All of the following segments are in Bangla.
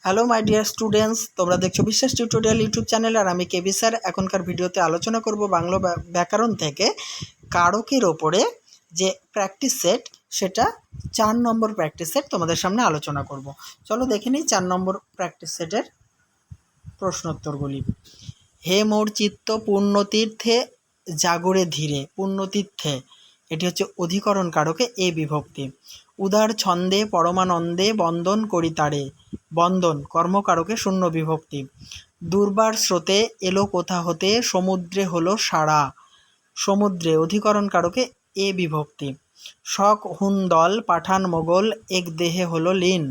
হ্যালো মাই ডিয়ার স্টুডেন্টস, তোমরা দেখছো বিশ্বাস টিউটোরিয়াল ইউটিউব চ্যানেল। আর আমি কেবি স্যার। এখনকার ভিডিওতে আলোচনা করব বাংলা ব্যাকরণ থেকে কারকের ওপরে যে প্র্যাকটিস সেট, সেটা 4 নম্বর প্র্যাকটিস সেট তোমাদের সামনে আলোচনা করব। চলো দেখে নিই 4 নম্বর প্র্যাকটিস সেটের প্রশ্নোত্তরগুলি। হে মোর চিত্ত পুণ্যতীর্থে জাগরে ধীরে। পুণ্যতীর্থে এটি হচ্ছে অধিকরণ কারকে এ বিভক্তি। উদার ছন্দে পরমানন্দে বন্দন করি তারে। বন্দন কর্মকারকে শূন্য বিভক্তি। দুর্বার স্রোতে এলো কোথা হতে সমুদ্রে হলো সারা। সমুদ্রে অধিকরণ কারকে এ বিভক্তি। শক হুন্দল পাঠান মোগল এক দেহে হলো লীন।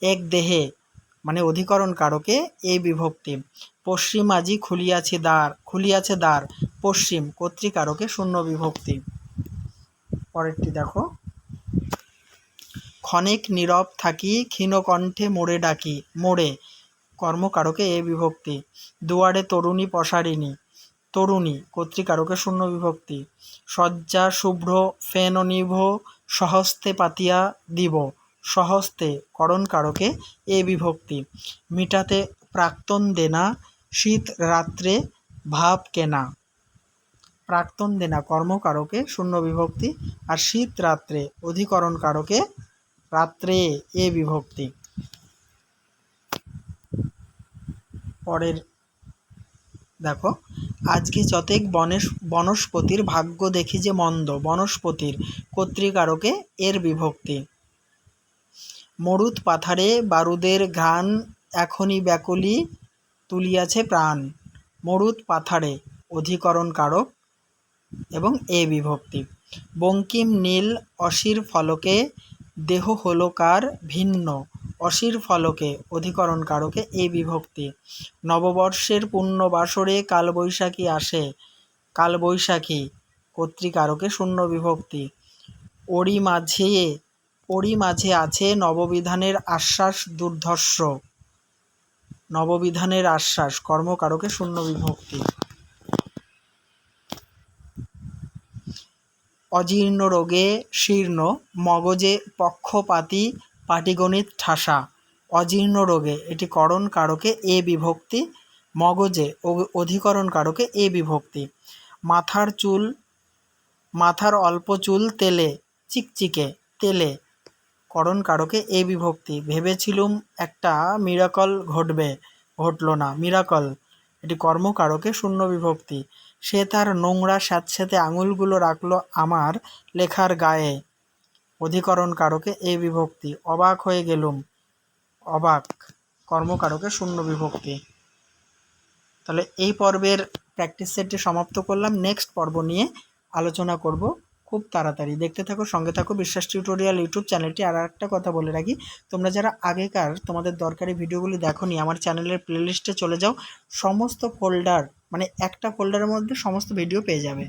এক দেহে মানে অধিকরণ কারকে এ বিভক্তি। পশ্চিম আজি খুলিয়াছে দ্বার। পশ্চিম কর্তৃকারকে শূন্য বিভক্তি। পরেরটি দেখো। ক্ষণেক নীরব থাকি ক্ষীণকণ্ঠে মোড়ে ডাকি। মোড়ে কর্মকারকে এ বিভক্তি। দুয়ারে তরুণী পসারিণী। তরুণী কর্তৃকারকে শূন্য বিভক্তি। শয্যা শুভ্র ফেননিভ সহস্তে পাতিয়া দিব। সহস্তে করণ কারকে এ বিভক্তি। মিটাতে প্রাক্তন দেনা শীত রাত্রে ভাব কেনা। প্রাক্তন দেনা কর্মকারকে শূন্য বিভক্তি। আর শীত রাত্রে অধিকরণ কারকে রাত্রে এ বিভক্তি। পরের দেখো। আজকে যতেক বনস্পতির ভাগ্য দেখি যে মন্দ। বনস্পতির কর্তৃকারকে এর বিভক্তি। মরুত পাথারে বারুদের ঘ্রাণ এখনই ব্যাকুলি তুলিয়াছে প্রাণ। মরুত পাথারে অধিকরণ কারক এবং এ বিভক্তি। বঙ্কিম নীল অসির ফলকে দেহ হলো কার ভিন্ন। অসির ফলকে অধিকরণ কারকে এ বিভক্তি। নববর্ষের পূর্ণবাসরে কালবৈশাখী আসে। কালবৈশাখী কর্তৃকারকে শূন্য বিভক্তি। ওরি মাঝে আছে নববিধানের আশ্বাস দুর্ধর্ষ। নববিধানের আশ্বাস কর্মকারকে শূন্য বিভক্তি। অজীর্ণ রোগে শীর্ণ মগজে পক্ষপাতী পাটিগণিত ঠাসা। অজীর্ণ রোগে এটি করণ কারকে এ বিভক্তি। মগজে অধিকরণ কারকে এ বিভক্তি। মাথার অল্প চুল তেলে চিকচিকে। তেলে করণ কারকে এ বিভক্তি। ভেবেছিলুম একটা মিরাকল ঘটল না। মিরাকল এটি কর্মকারকে শূন্য বিভক্তি। সে তার নোংরা স্যাঁতস্যাঁতে আঙুলগুলো রাখলো আমার লেখার গায়ে। অধিকরণ কারকে এ বিভক্তি। অবাক হয়ে গেলুম। অবাক কর্মকারকে শূন্য বিভক্তি। তাহলে এই পর্বের প্র্যাকটিস সেটটি সমাপ্ত করলাম। নেক্সট পর্ব নিয়ে আলোচনা করব খুব তাড়াতাড়ি। দেখতে থাকো, সঙ্গে থাকো বিশ্বাস টিউটোরিয়াল ইউটিউব চ্যানেলটি। আর একটা কথা বলে রাখি, তোমরা যারা আগেকার তোমাদের দরকারি ভিডিওগুলি দেখোনি, আমার চ্যানেলের প্লেলিস্টে চলে যাও। সমস্ত ফোল্ডার মানে একটা ফোল্ডারের মধ্যে সমস্ত ভিডিও পেয়ে যাবে।